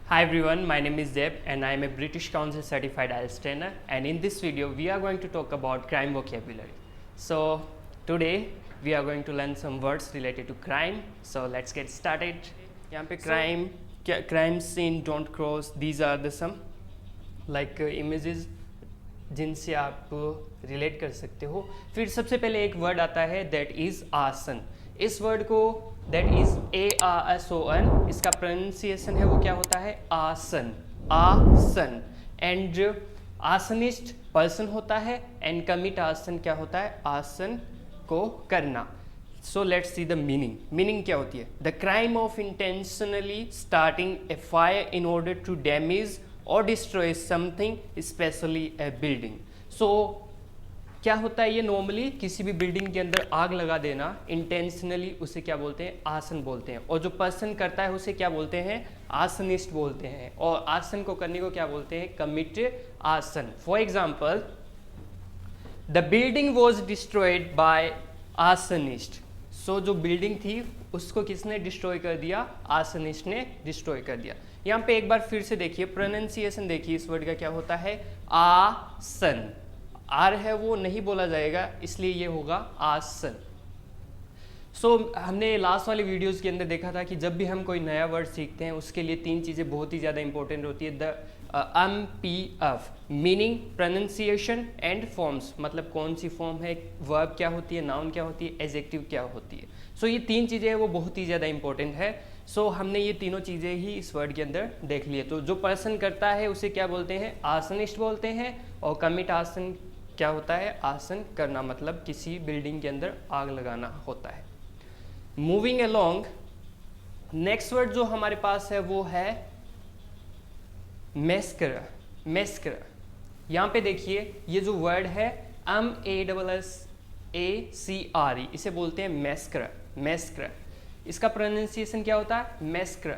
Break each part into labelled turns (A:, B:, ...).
A: Hi everyone, my name is Deb and I am a British Council certified IELTS trainer, and in this video we are going to talk about crime vocabulary. So today we are going to learn some words related to crime. So let's get started. यहाँ पे crime scene, don't cross, these are the some like images जिनसे आप relate कर सकते हो. फिर सबसे पहले एक वर्ड आता है दैट इज आसन. इस वर्ड को दैट इज ASON, इसका प्रोनाउंसिएशन है वो क्या होता है आसन, आसन. एंड आसनिस्ट पर्सन होता है एंड कमिट आसन क्या होता है आसन को करना. So let's see the meaning क्या होती है. The crime of intentionally starting a fire in order to damage और destroy something especially a building. So क्या होता है ये नॉर्मली किसी भी बिल्डिंग के अंदर आग लगा देना इंटेंशनली, उसे क्या बोलते हैं आसन बोलते हैं. और जो पर्सन करता है उसे क्या बोलते हैं आसनिस्ट बोलते हैं. और आसन को करने को क्या बोलते हैं commit arson. For example the building was destroyed by arsonist. So जो बिल्डिंग थी उसको किसने डिस्ट्रॉय कर दिया आसनिस्ट ने डिस्ट्रॉय कर दिया. यहाँ पे एक बार फिर से देखिए प्रोनाउंसिएशन देखिए इस वर्ड का क्या होता है आसन. आर है वो नहीं बोला जाएगा इसलिए ये होगा आसन. सो हमने लास्ट वाले वीडियोस के अंदर देखा था कि जब भी हम कोई नया वर्ड सीखते हैं उसके लिए तीन चीज़ें बहुत ही ज़्यादा इंपॉर्टेंट होती है. The MPF meaning, pronunciation and forms. मतलब कौन सी फॉर्म है, वर्ब क्या होती है, नाउन क्या होती है, एडजेक्टिव क्या होती है. सो ये तीन चीज़ें हैं वो बहुत ही ज़्यादा इंपॉर्टेंट है. सो हमने ये तीनों चीज़ें ही इस वर्ड के अंदर देख लिए. तो जो पर्सन करता है उसे क्या बोलते हैं आसनिस्ट बोलते हैं. और कमिट आसन क्या होता है आसन करना, मतलब किसी बिल्डिंग के अंदर आग लगाना होता है. मूविंग अलोंग, नेक्स्ट वर्ड जो हमारे पास है वो है मैस्करा. मैस्करा यहाँ पे देखिए ये जो वर्ड है MASSACRE, इसे बोलते हैं मैस्करा. मैस्करा इसका प्रोनाउंसिएशन क्या होता है मैस्करा.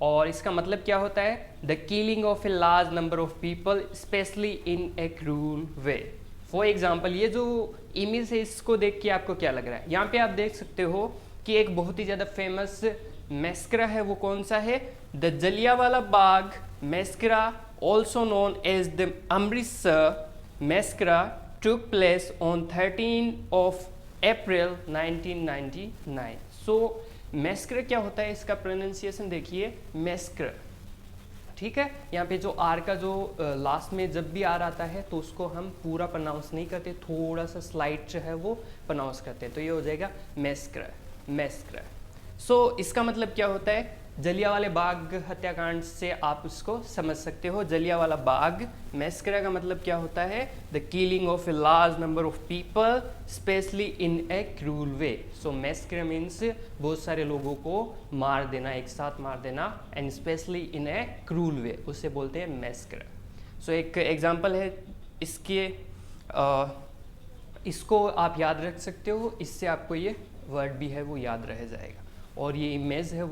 A: और इसका मतलब क्या होता है the killing of a large number of people specially in a cruel way. For example ये जो इमेज है इसको देख के आपको क्या लग रहा है. यहाँ पे आप देख सकते हो कि एक बहुत ही ज़्यादा फेमस मैस्करा है. वो कौन सा है the Jallianwala Bagh massacre, also known as the Amritsar massacre, took place on 13 April 1999. So massacre क्या होता है इसका प्रोनाउंसिएशन देखिए मैस्करा. ठीक है, यहाँ पे जो आर का जो लास्ट में जब भी आर आता है तो उसको हम पूरा प्रोनाउंस नहीं करते, थोड़ा सा स्लाइट जो है वो प्रोनाउंस करते हैं. तो ये हो जाएगा मैस्करा. मैस्करा. सो इसका मतलब क्या होता है जलियांवाला बाग हत्याकांड से आप उसको समझ सकते हो. जलियांवाला बाग मैस्करा का मतलब क्या होता है the killing of a large number of people specially in a cruel way. So massacre means बहुत सारे लोगों को मार देना, एक साथ मार देना, and specially in a cruel way, उसे बोलते हैं मैस्करा. सो एक एग्जांपल है इसके, इसको आप याद रख सकते हो, इससे आपको ये वर्ड भी है वो याद रह जाएगा. और ये इमेज है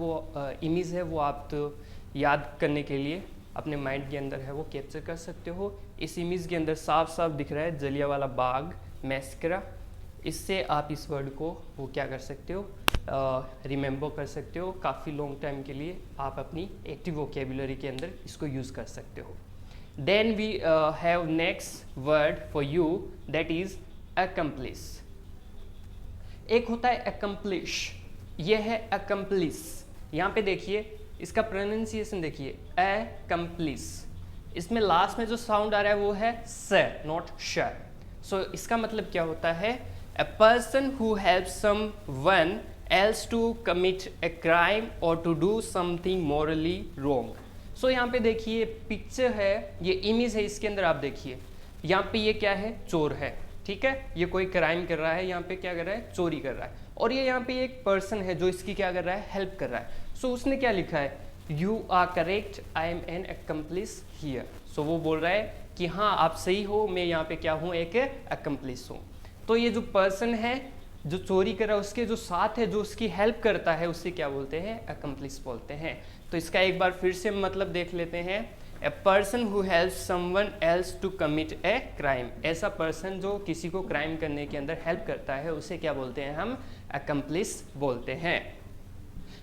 A: वो आप तो याद करने के लिए अपने माइंड के अंदर है वो कैप्चर कर सकते हो. इस इमेज के अंदर साफ साफ दिख रहा है जलियांवाला बाग मैस्करा. इससे आप इस वर्ड को वो क्या कर सकते हो रिमेंबर कर सकते हो. काफ़ी लॉन्ग टाइम के लिए आप अपनी एक्टिव वोकेबुलरी के अंदर इसको यूज़ कर सकते हो. Then we have next word for you that is accomplish. एक होता है accomplish, ये है accomplish. यहाँ पे देखिए इसका प्रोनाउंसिएशन देखिए accomplish. इसमें लास्ट में जो साउंड आ रहा है वो है स, नॉट श. सो इसका मतलब क्या होता है a person who helps someone else to commit a crime or to do something morally wrong. सो यहाँ पे देखिए पिक्चर है, ये इमेज है, इसके अंदर आप देखिए यहाँ पे ये क्या है चोर है. ठीक है, ये कोई क्राइम कर रहा है, यहाँ पे क्या कर रहा है चोरी कर रहा है. और ये यहाँ पे एक पर्सन है जो इसकी क्या कर रहा है हेल्प कर रहा है. सो उसने क्या लिखा है you are correct I am an accomplice here. So वो बोल रहा है कि हाँ आप सही हो, मैं यहाँ पे क्या हूँ एक accomplice हूँ. तो ये जो पर्सन है जो चोरी कर रहा है उसके जो साथ है जो उसकी हेल्प करता है उसे क्या बोलते हैं accomplice बोलते हैं. तो इसका एक बार फिर से मतलब देख लेते हैं a person who help someone else to commit a crime. ऐसा पर्सन जो किसी को क्राइम करने के अंदर हेल्प करता है उसे क्या बोलते हैं हम accomplice बोलते हैं.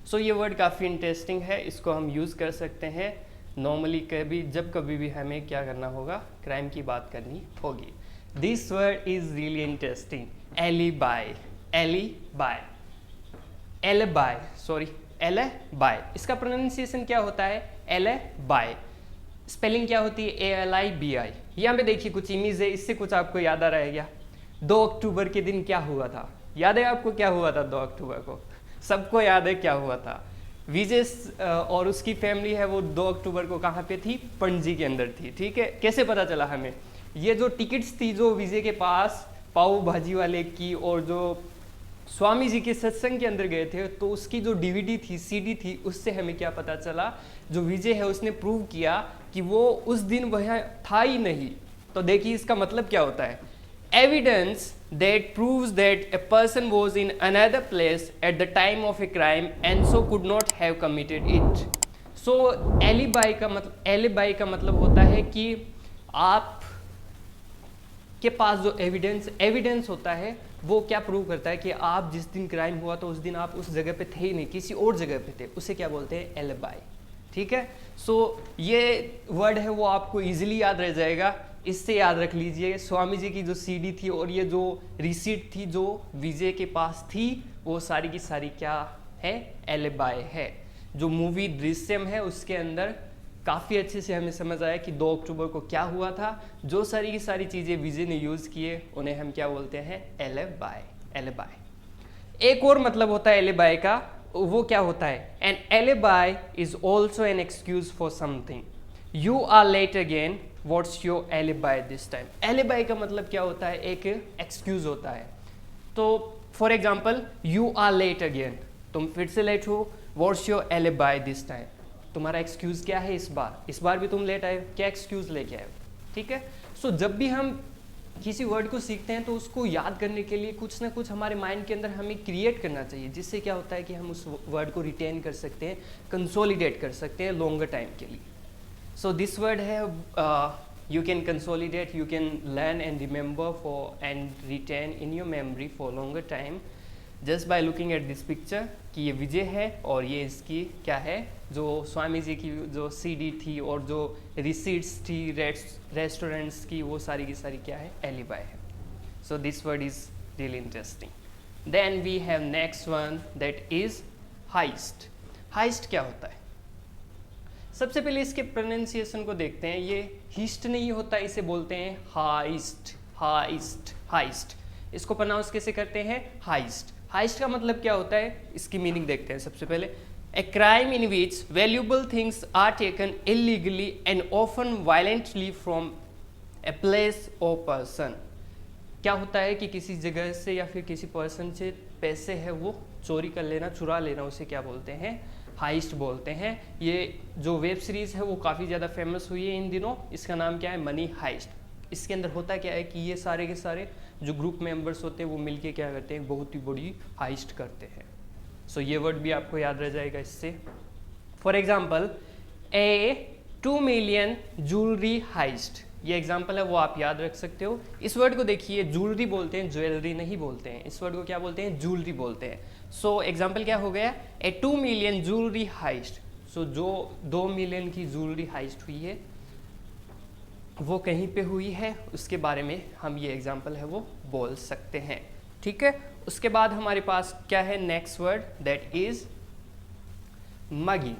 A: सो ये वर्ड काफ़ी इंटरेस्टिंग है, इसको हम यूज़ कर सकते हैं नॉर्मली कभी भी हमें क्या करना होगा, क्राइम की बात करनी होगी। This word is really interesting, alibi. Alibi, alibi, sorry alibi, इसका प्रोनाउंसिएशन क्या होता है, एलिबाई। स्पेलिंग क्या होती है, ALIBI। यहाँ पे देखिए कुछ इमेज है, इससे कुछ आपको याद आ रहा है क्या? 2 अक्टूबर के दिन क्या हुआ था, याद है आपको क्या हुआ था 2 अक्टूबर को? सबको याद है क्या हुआ था। विजय और उसकी फैमिली है वो 2 अक्टूबर को कहाँ पे थी, पणजी के अंदर थी। ठीक है, कैसे पता चला हमें? ये जो टिकट्स थी जो विजय के पास पाव भाजी वाले की और जो स्वामी जी के सत्संग के अंदर गए थे, तो उसकी जो DVD थी, CD थी, उससे हमें क्या पता चला, जो विजय है उसने प्रूव किया कि वो उस दिन वह था ही नहीं। तो देखिए इसका मतलब क्या होता है, evidence that proves that a person was in another place at the time of a crime and so could not have committed it. So alibi का मतलब होता है कि आप के पास जो एविडेंस होता है वो क्या प्रूव करता है कि आप जिस दिन क्राइम हुआ तो उस दिन आप उस जगह पे थे ही नहीं, किसी और जगह पे थे, उसे क्या बोलते हैं, एलिबाई। ठीक है, सो ये वर्ड है वो आपको इजीली याद रह जाएगा, इससे याद रख लीजिए। स्वामी जी की जो CD थी और ये जो रिसीट थी जो विजय के पास थी, वो सारी की सारी क्या है, एलिबाई है। जो मूवी दृश्यम है उसके अंदर काफ़ी अच्छे से हमें समझ आया कि 2 अक्टूबर को क्या हुआ था। जो सारी की सारी चीज़ें विजय ने यूज़ किए उन्हें हम क्या बोलते हैं, एलिबाई। एलिबाई एक और मतलब होता है एलिबाई का, वो क्या होता है, an alibi is also an excuse for something. You are late again, what's your alibi this time. Alibi का मतलब क्या होता है, एक एक्सक्यूज होता है। तो for example, you are late again, तुम फिर से लेट हो, what's your alibi this time, तुम्हारा एक्सक्यूज क्या है इस बार भी तुम लेट आए, क्या एक्सक्यूज लेके आए। ठीक है, सो जब भी हम किसी वर्ड को सीखते हैं तो उसको याद करने के लिए कुछ ना कुछ हमारे माइंड के अंदर हमें क्रिएट करना चाहिए, जिससे क्या होता है कि हम उस वर्ड को रिटेन कर सकते हैं, कंसोलिडेट कर सकते हैं लॉन्गर टाइम के लिए। So this word है you can consolidate, you can learn and remember for and retain in your memory for longer time just by looking at this picture कि ये विजय है और ये इसकी क्या है, जो स्वामी जी की जो CD थी और जो रिसीट्स थी रेस्टोरेंट्स की, वो सारी की सारी क्या है, एलिबाई है। So this word is really interesting. Then we have next one that is heist. Heist क्या होता है? सबसे पहले इसके प्रोनाउंसिएशन को देखते हैं। ये हिस्ट नहीं होता, इसे बोलते हैं हाइस्ट। हाइस्ट, हाइस्ट, इसको प्रोनाउंस कैसे करते हैं, हाइस्ट। हाइस्ट का मतलब क्या होता है, इसकी मीनिंग देखते हैं सबसे पहले। A crime in which valuable things are taken illegally and often violently from a place और पर्सन। क्या होता है कि किसी जगह से या फिर किसी पर्सन से पैसे है वो चोरी कर लेना, चुरा लेना, उसे क्या बोलते हैं, हाइस्ट बोलते हैं। ये जो वेब सीरीज है वो काफ़ी ज़्यादा फेमस हुई है इन दिनों, इसका नाम क्या है, मनी हाइस्ट। इसके अंदर होता क्या है कि ये सारे के सारे जो ग्रुप मेंबर्स होते हैं वो मिलके क्या करते हैं, बहुत ही बड़ी हाइस्ट करते हैं। सो ये वर्ड भी आपको याद रह जाएगा इससे। For example, a 2 million jewellery heist, ये एग्जाम्पल है वो आप याद रख सकते हो। इस वर्ड को देखिए, ज्वेलरी बोलते हैं, ज्वेलरी नहीं बोलते हैं, इस वर्ड को क्या बोलते हैं, ज्वेलरी बोलते हैं। सो एग्जाम्पल क्या हो गया, ए 2 मिलियन ज्वेलरी हाइस्ट। सो जो 2 मिलियन की ज्वेलरी हाइस्ट हुई है वो कहीं पे हुई है, उसके बारे में हम ये एग्जाम्पल है वो बोल सकते हैं। ठीक है, उसके बाद हमारे पास क्या है, next word that is mugging.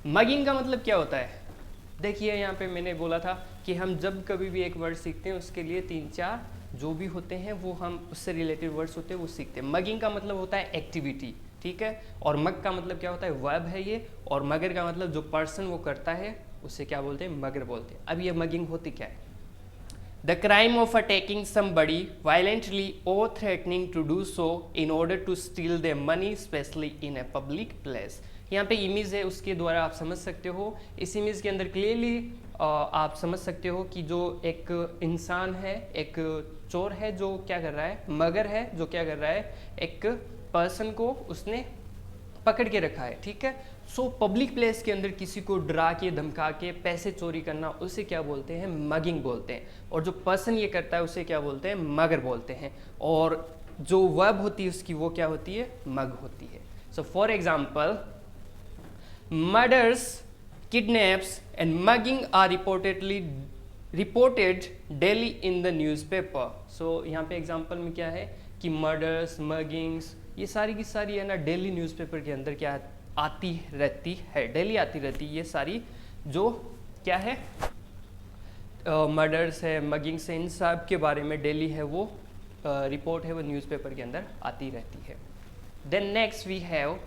A: Mugging का मतलब क्या होता है, देखिए यहाँ पे मैंने बोला था कि हम जब कभी भी एक वर्ड सीखते हैं उसके लिए 3-4 जो भी होते हैं वो हम उससे रिलेटेड वर्ड्स होते हैं वो सीखते हैं। मगिंग का मतलब होता है एक्टिविटी, ठीक है, और मग का मतलब क्या होता है, वर्ब है ये, और मगर का मतलब जो पर्सन वो करता है उसे क्या बोलते हैं, मगर बोलते हैं। अब ये मगिंग होती क्या है, the crime of attacking somebody violently और threatening to do so in order to steal their money specially in a public place. यहाँ पे इमेज है, उसके द्वारा आप समझ सकते हो। इस इमेज के अंदर क्लियरली आप समझ सकते हो कि जो एक इंसान है, एक चोर है जो क्या कर रहा है, मगर है जो क्या कर रहा है, एक पर्सन को उसने पकड़ के रखा है। ठीक है, सो पब्लिक प्लेस के अंदर किसी को डरा के धमका के पैसे चोरी करना, उसे क्या बोलते हैं, मगिंग बोलते हैं। और जो पर्सन ये करता है उसे क्या बोलते हैं, मगर बोलते हैं। और जो वर्ब होती है उसकी वो क्या होती है, मग होती है। सो for example, murders kidnaps and mugging are reported daily in the newspaper. So यहाँ पे एग्जांपल में क्या है कि मर्डर्स, मगिंग्स, ये सारी की सारी है ना डेली न्यूज़पेपर के अंदर क्या आती रहती है, डेली आती रहती है। ये सारी जो क्या है मर्डर्स है, मगिंग्स है, इन सब के बारे में डेली है वो रिपोर्ट है वो न्यूज़पेपर के अंदर आती रहती है। देन नेक्स्ट वी हैव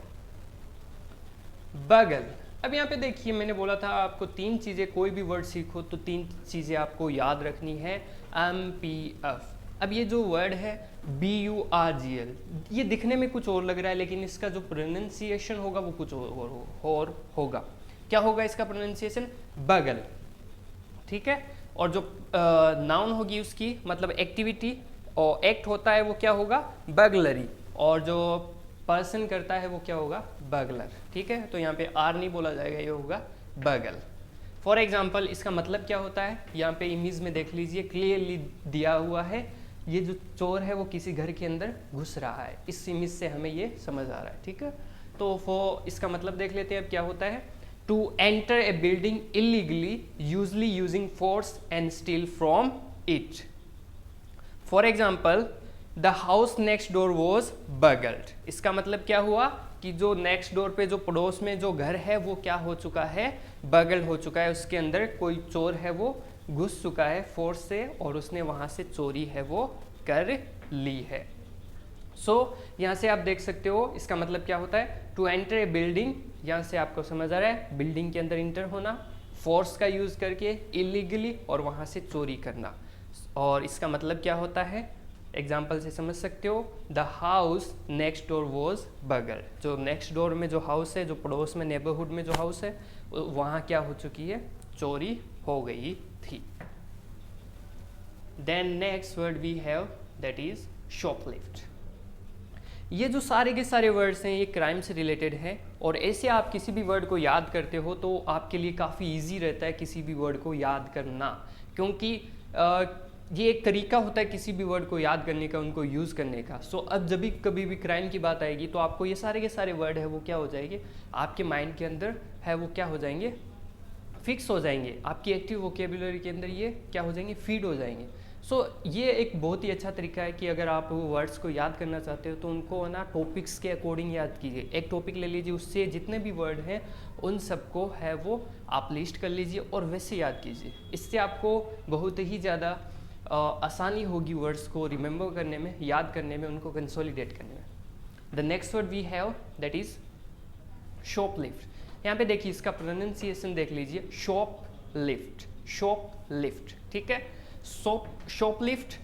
A: बगल। अब यहाँ पे देखिए मैंने बोला था आपको तीन चीज़ें, कोई भी वर्ड सीखो तो तीन चीज़ें आपको याद रखनी है, MPF। अब ये जो वर्ड है BURGL, ये दिखने में कुछ और लग रहा है लेकिन इसका जो प्रोनाउंसिएशन होगा वो कुछ और होगा। क्या होगा इसका प्रोनाउंसिएशन? बगल, ठीक है। और जो नाउन होगी उसकी मतलब एक्टिविटी और एक्ट होता है वो क्या होगा? बगलरी। और जो पर्सन करता है वो क्या होगा? बगलर, ठीक है। तो यहाँ पे आर नहीं बोला जाएगा, ये होगा बगल। फॉर एग्जाम्पल इसका मतलब क्या होता है, यहाँ पे इमेज में देख लीजिए क्लियरली दिया हुआ है, ये जो चोर है वो किसी घर के अंदर घुस रहा है। इस इमेज से हमें ये समझ आ रहा है, ठीक है। तो इसका मतलब देख लेते हैं अब क्या होता है। To enter a building illegally usually using force and steal from it. For example the house next door was burgled. इसका मतलब क्या हुआ कि जो नेक्स्ट डोर पे जो पड़ोस में जो घर है वो क्या हो चुका है? बगल हो चुका है। उसके अंदर कोई चोर है वो घुस चुका है फोर्स से और उसने वहां से चोरी है वो कर ली है। सो यहाँ से आप देख सकते हो इसका मतलब क्या होता है। टू एंटर ए बिल्डिंग, यहाँ से आपको समझ आ रहा है बिल्डिंग के अंदर इंटर होना, फोर्स का यूज करके इलीगली और वहां से चोरी करना। और इसका मतलब क्या होता है, एग्जाम्पल से समझ सकते हो। The house next door was बगल। जो नेक्स्ट डोर में जो हाउस है, जो पड़ोस में नेबरहुड में जो हाउस है, वहाँ क्या हो चुकी है? चोरी हो गई थी। Then next word we have that is shoplift. ये जो सारे के सारे वर्ड्स हैं ये क्राइम से रिलेटेड है और ऐसे आप किसी भी वर्ड को याद करते हो तो आपके लिए काफ़ी इजी रहता है किसी भी वर्ड को याद करना, क्योंकि ये एक तरीका होता है किसी भी वर्ड को याद करने का, उनको यूज़ करने का। सो अब जब भी कभी भी क्राइम की बात आएगी तो आपको ये सारे के सारे वर्ड है वो क्या हो जाएंगे, आपके माइंड के अंदर है वो क्या हो जाएंगे? फिक्स हो जाएंगे। आपकी एक्टिव वोकेबुलरी के अंदर ये क्या हो जाएंगे? फीड हो जाएंगे। सो ये एक बहुत ही अच्छा तरीका है कि अगर आप वर्ड्स को याद करना चाहते हो तो उनको ना टॉपिक्स के अकॉर्डिंग याद कीजिए। एक टॉपिक ले लीजिए, उससे जितने भी वर्ड हैं उन सबको है वो आप लिस्ट कर लीजिए और वैसे याद कीजिए। इससे आपको बहुत ही ज़्यादा आसानी होगी वर्ड्स को रिमेंबर करने में, याद करने में, उनको कंसोलिडेट करने में। The next word we have that is shoplift. यहाँ पे देखिए इसका प्रोनाउंसिएशन देख लीजिए, शॉपलिफ्ट, शॉपलिफ्ट, ठीक है। शॉपलिफ्ट,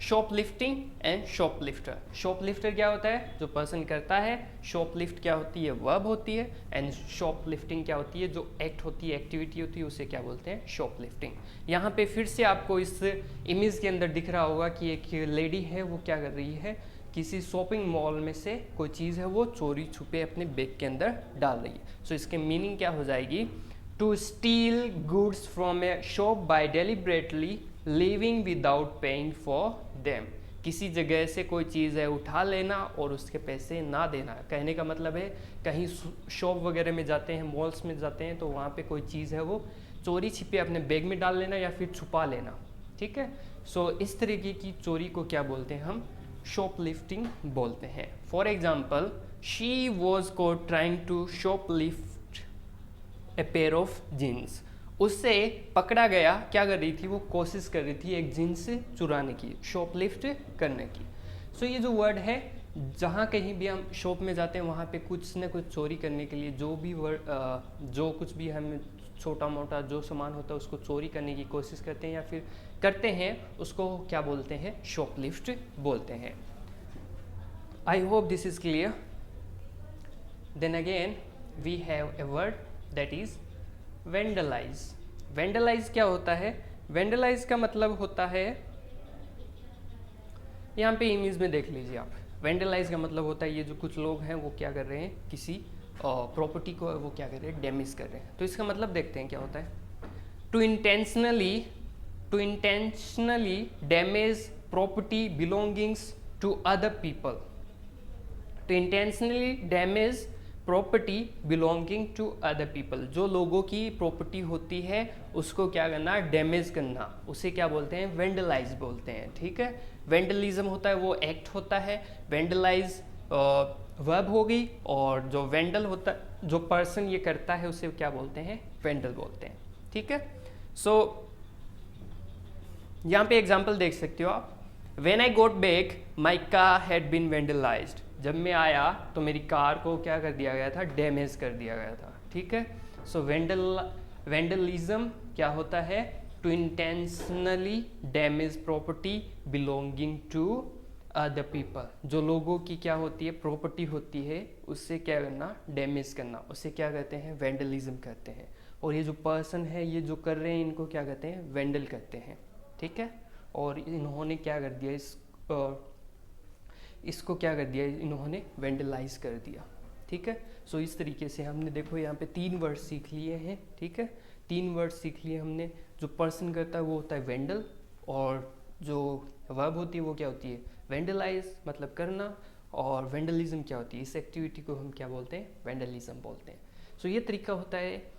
A: शॉपलिफ्टिंग एंड शॉपलिफ्टर। शॉपलिफ्टर क्या होता है? जो पर्सन करता है। शॉपलिफ्ट क्या होती है? वर्ब होती है। एंड शॉपलिफ्टिंग क्या होती है? जो एक्ट होती है, एक्टिविटी होती है, उसे क्या बोलते हैं? शॉपलिफ्टिंग। यहाँ पे फिर से आपको इस इमेज के अंदर दिख रहा होगा कि एक लेडी है वो क्या कर रही है, किसी शॉपिंग मॉल में से कोई चीज़ है वो चोरी छुपे अपने बैग के अंदर डाल रही है। सो इसके मीनिंग क्या हो जाएगी? To steal goods from a shop by deliberately leaving without paying for them. किसी जगह से कोई चीज़ है उठा लेना और उसके पैसे ना देना। कहने का मतलब है कहीं शॉप वगैरह में जाते हैं, मॉल्स में जाते हैं तो वहाँ पे कोई चीज़ है वो चोरी छिपे अपने बैग में डाल लेना या फिर छुपा लेना, ठीक है। सो इस तरीके की चोरी को क्या बोलते हैं हम? शॉपलिफ्टिंग बोलते हैं। For example she was caught trying to shoplift a pair of jeans. उससे पकड़ा गया, क्या कर रही थी वो? कोशिश कर रही थी एक जीन्स चुराने की, शॉपलिफ्ट करने की। सो ये जो वर्ड है, जहाँ कहीं भी हम शॉप में जाते हैं वहाँ पे कुछ न कुछ चोरी करने के लिए जो भी वर्ड जो कुछ भी हम छोटा मोटा जो सामान होता है उसको चोरी करने की कोशिश करते हैं या फिर करते हैं, उसको क्या बोलते हैं? शॉपलिफ्ट बोलते हैं। I hope this is clear. Then again we have a word that is vandalise. Vandalise क्या होता है? वेंडलाइज का मतलब होता है, यहाँ पे इमेज में देख लीजिए आप। वेंडलाइज का मतलब होता है ये जो कुछ लोग हैं वो क्या कर रहे हैं, किसी प्रॉपर्टी को वो क्या कर रहे हैं? डैमेज कर रहे हैं। तो इसका मतलब देखते हैं क्या होता है। To intentionally damage property belongings to other people. To intentionally damage property belonging to other people, जो लोगों की प्रॉपर्टी होती है उसको क्या करना, डैमेज करना, उसे क्या बोलते हैं, वेंडलाइज बोलते हैं। ठीक है, वेंडलिज्म होता है वो एक्ट होता है, वेंडलाइज वर्ब हो गई, और जो वेंडल होता है, जो पर्सन ये करता है उसे क्या बोलते हैं, वेंडल बोलते हैं। ठीक है, सो यहाँ पे एग्जाम्पल देख सकते हो आप, when I got back my car had been vandalised, जब मैं आया तो मेरी कार को क्या कर दिया गया था, डैमेज कर दिया गया था। ठीक है, सो वेंडलिज्म क्या होता है, to intentionally damage property belonging to other people, जो लोगों की क्या होती है, प्रॉपर्टी होती है, उससे क्या करना, डैमेज करना, उसे क्या कहते हैं, वेंडलिज्म कहते हैं। और ये जो पर्सन है, ये जो कर रहे हैं, इनको क्या कहते हैं, वेंडल कहते हैं। ठीक है, और इन्होंने क्या कर दिया, इसको क्या कर दिया, इन्होंने वेंडलाइज कर दिया। ठीक है, सो इस तरीके से हमने देखो यहाँ पे 3 वर्ड सीख लिए हैं। ठीक है, 3 वर्ड सीख लिए हमने। जो पर्सन करता है वो होता है वेंडल, और जो वर्ब होती है वो क्या होती है, वेंडलाइज मतलब करना, और वेंडलिज्म क्या होती है, इस एक्टिविटी को हम क्या बोलते हैं, वेंडलिज्म बोलते हैं। सो ये तरीका होता है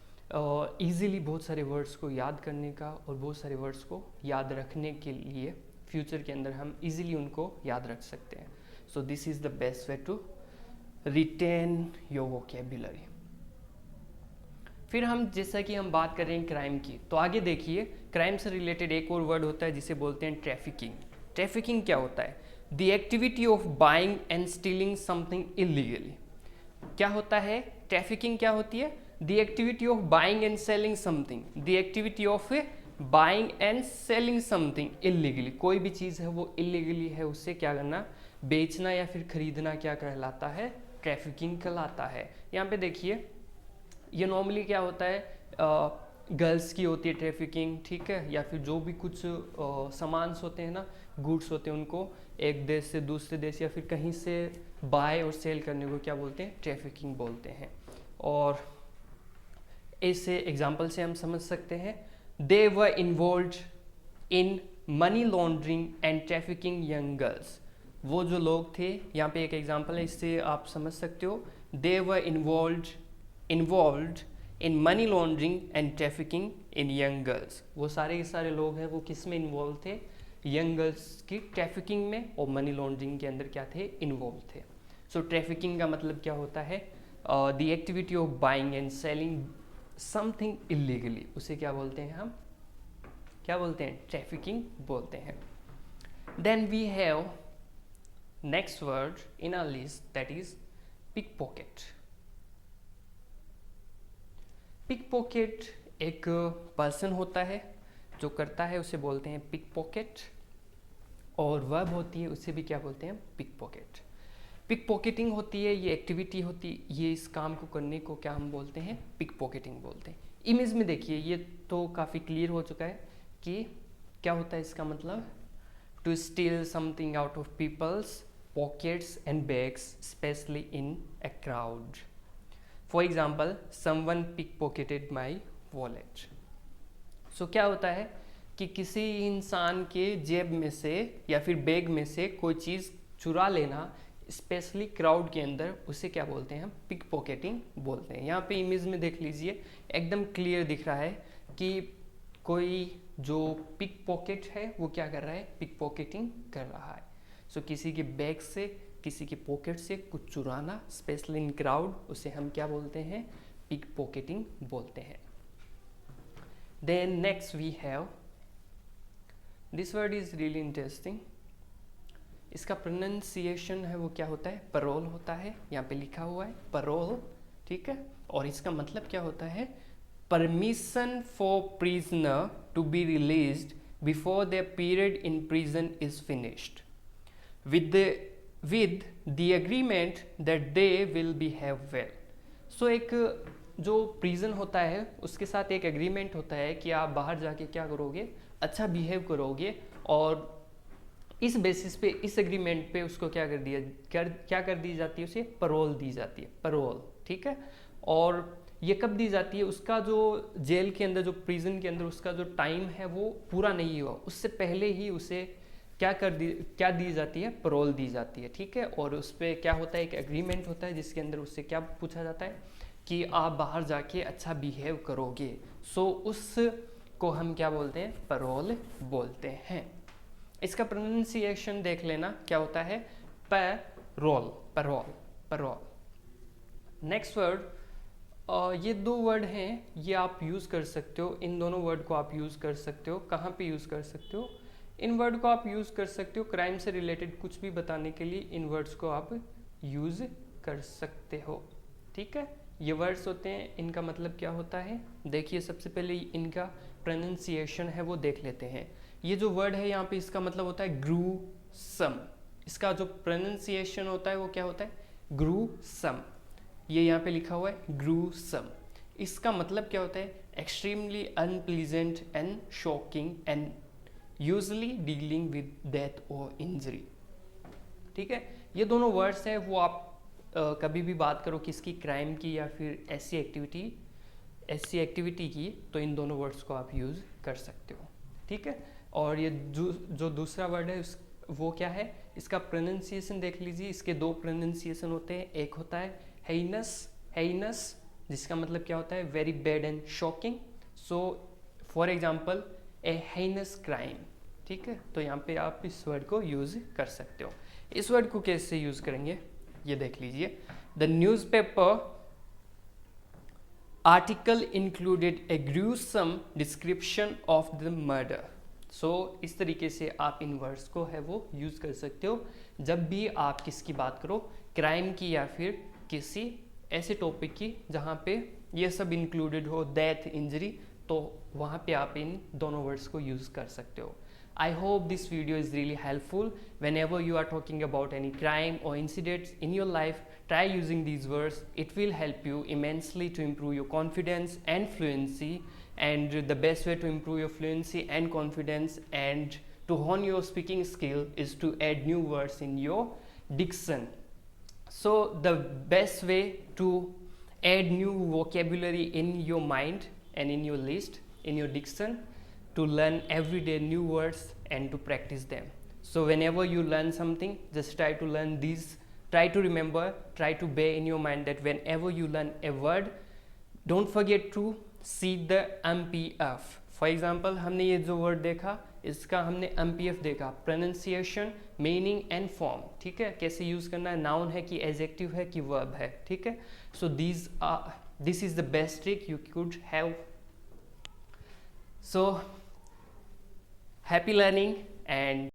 A: ईजिली बहुत सारे वर्ड्स को याद करने का, और बहुत सारे वर्ड्स को याद रखने के लिए फ्यूचर के अंदर हम ईजिली उनको याद रख सकते हैं। So this is the best way to retain your vocabulary. फिर हम जैसा कि हम बात कर रहे हैं क्राइम की, तो आगे देखिए, क्राइम से रिलेटेड एक और वर्ड होता है जिसे बोलते हैं ट्रैफिकिंग। ट्रैफिकिंग क्या होता है, the activity of buying and stealing something illegally. क्या होता है, ट्रैफिकिंग क्या होती है, the activity of buying and selling something, the activity of buying and selling something illegally, कोई भी चीज़ है वो इलीगली है, उससे क्या करना, बेचना या फिर खरीदना क्या कहलाता है, ट्रैफिकिंग कहलाता है। यहाँ पे देखिए, ये नॉर्मली क्या होता है, गर्ल्स की होती है ट्रैफिकिंग। ठीक है, या फिर जो भी कुछ सामान होते हैं ना, गुड्स होते हैं, उनको एक देश से दूसरे देश या फिर कहीं से बाय और सेल करने को क्या बोलते हैं, ट्रैफिकिंग बोलते हैं। और ऐसे एग्जाम्पल से हम समझ सकते हैं, they were involved in money laundering and trafficking young girls. वो जो लोग थे, यहाँ पे एक एग्जाम्पल है, इससे आप समझ सकते हो, they were involved in money laundering and trafficking in young girls. वो सारे के सारे लोग हैं, वो किस में इन्वॉल्व थे, यंग गर्ल्स की ट्रैफिकिंग में, और मनी लॉन्ड्रिंग के अंदर क्या थे, इन्वॉल्व थे। सो ट्रैफिकिंग का मतलब क्या होता है, the activity of buying and selling something illegally, उसे क्या बोलते हैं, हम क्या बोलते हैं, ट्रैफिकिंग बोलते हैं। Then we have next word in our list, that is pickpocket. Pickpocket एक पर्सन होता है जो करता है, उसे बोलते हैं पिक पॉकेट, और वर्ब होती है, उसे भी क्या बोलते हैं, पिक पॉकेट। पिक पॉकेटिंग होती है, ये एक्टिविटी होती, ये इस काम को करने को क्या हम बोलते हैं, पिक पॉकेटिंग बोलते हैं। इमेज में देखिए, ये तो काफ़ी क्लियर हो चुका है कि क्या होता है इसका मतलब, to steal something out of people's pockets and bags specially in a crowd. For example, someone pickpocketed my wallet. So क्या होता है कि किसी इंसान के जेब में से या फिर बैग में से कोई चीज़ चुरा लेना, स्पेशली क्राउड के अंदर, उसे क्या बोलते हैं, हम पिक पॉकेटिंग बोलते हैं। यहाँ पे इमेज में देख लीजिए, एकदम क्लियर दिख रहा है कि कोई जो पिक पॉकेट है वो क्या कर रहा है, पिक पॉकेटिंग कर रहा है। सो किसी के बैग से, किसी के पॉकेट से कुछ चुराना, स्पेशली इन क्राउड, उसे हम क्या बोलते हैं, पिक पॉकेटिंग बोलते हैं। Then next we have, this word is really interesting. इसका प्रोनाउंसिएशन है वो क्या होता है, परोल होता है, यहाँ पे लिखा हुआ है परोल। ठीक है, और इसका मतलब क्या होता है, permission for prisoner to be released before the period in prison is finished with the agreement that they will behave well। सो एक जो प्रिजन होता है उसके साथ एक एग्रीमेंट होता है कि आप बाहर जाके क्या करोगे, अच्छा बिहेव करोगे, और इस बेसिस पे, इस एग्रीमेंट पे उसको क्या कर दी जाती है, उसे परोल दी जाती है, परोल। ठीक है, और ये कब दी जाती है, उसका जो जेल के अंदर, जो प्रिजन के अंदर उसका जो टाइम है वो पूरा नहीं हुआ, उससे पहले ही उसे क्या दी जाती है, पैरोल दी जाती है, ठीक है। और उस पर क्या होता है, एक एग्रीमेंट होता है जिसके अंदर उससे क्या पूछा जाता है कि आप बाहर जाके अच्छा बिहेव करोगे। सो उस को हम क्या बोलते हैं, पैरोल बोलते हैं। इसका प्रोनाउंसिएशन देख लेना क्या होता है, parole, parole, parole. Next word, ये दो वर्ड हैं, ये आप यूज़ कर सकते हो, इन दोनों वर्ड को आप यूज़ कर सकते हो। कहाँ पे यूज़ कर सकते हो, इन वर्ड को आप यूज़ कर सकते हो क्राइम से रिलेटेड कुछ भी बताने के लिए, इन वर्ड्स को आप यूज़ कर सकते हो, ठीक है। ये वर्ड्स होते हैं, इनका मतलब क्या होता है, देखिए सबसे पहले इनका प्रोनाउंसिएशन है वो देख लेते हैं। ये जो वर्ड है यहाँ पे, इसका मतलब होता है ग्रूसम। इसका जो प्रोनाउंसिएशन होता है वो क्या होता है, ग्रूसम। ये यहाँ पे लिखा हुआ है ग्रूसम। इसका मतलब क्या होता है, extremely unpleasant and shocking and usually dealing with death और इंजरी, ठीक है। ये दोनों वर्ड्स हैं, वो आप कभी भी बात करो किसकी, क्राइम की या फिर ऐसी एक्टिविटी की, तो इन दोनों वर्ड्स को आप यूज़ कर सकते हो, ठीक है। और ये जो दूसरा वर्ड है वो क्या है, इसका प्रोनाउंसिएशन देख लीजिए। इसके दो प्रोनाउंसिएशन होते हैं, एक होता है हेइनस, जिसका मतलब क्या होता है, very bad and shocking. So for example a heinous crime, ठीक है। तो यहाँ पे आप इस वर्ड को यूज़ कर सकते हो। इस वर्ड को कैसे यूज़ करेंगे ये देख लीजिए। The newspaper article included a gruesome description of the murder. So इस तरीके से आप इन वर्ड्स को है वो यूज़ कर सकते हो जब भी आप किसकी बात करो, क्राइम की या फिर किसी ऐसे टॉपिक की जहाँ पे ये सब इंक्लूडेड हो, डेथ, इंजरी, तो वहाँ पे आप इन दोनों वर्ड्स को यूज़ कर सकते हो। I hope this video is really helpful. Whenever you are talking about any crime or incidents in your life, try using these words. It will help you immensely to improve your confidence and fluency. And the best way to improve your fluency and confidence and to hone your speaking skill is to add new words in your diction. So the best way to add new vocabulary in your mind and in your list, in your diction, to learn everyday new words and to practice them. So whenever you learn something, just try to learn these, try to remember, try to bear in your mind that whenever you learn a word, don't forget to see the MPF. For example, हमने ये जो word देखा, इसका हमने MPF देखा, pronunciation, meaning and form, ठीक है। कैसे यूज़ करना है, noun है कि adjective है कि verb है, ठीक है। So this is the best trick you could have. So happy learning and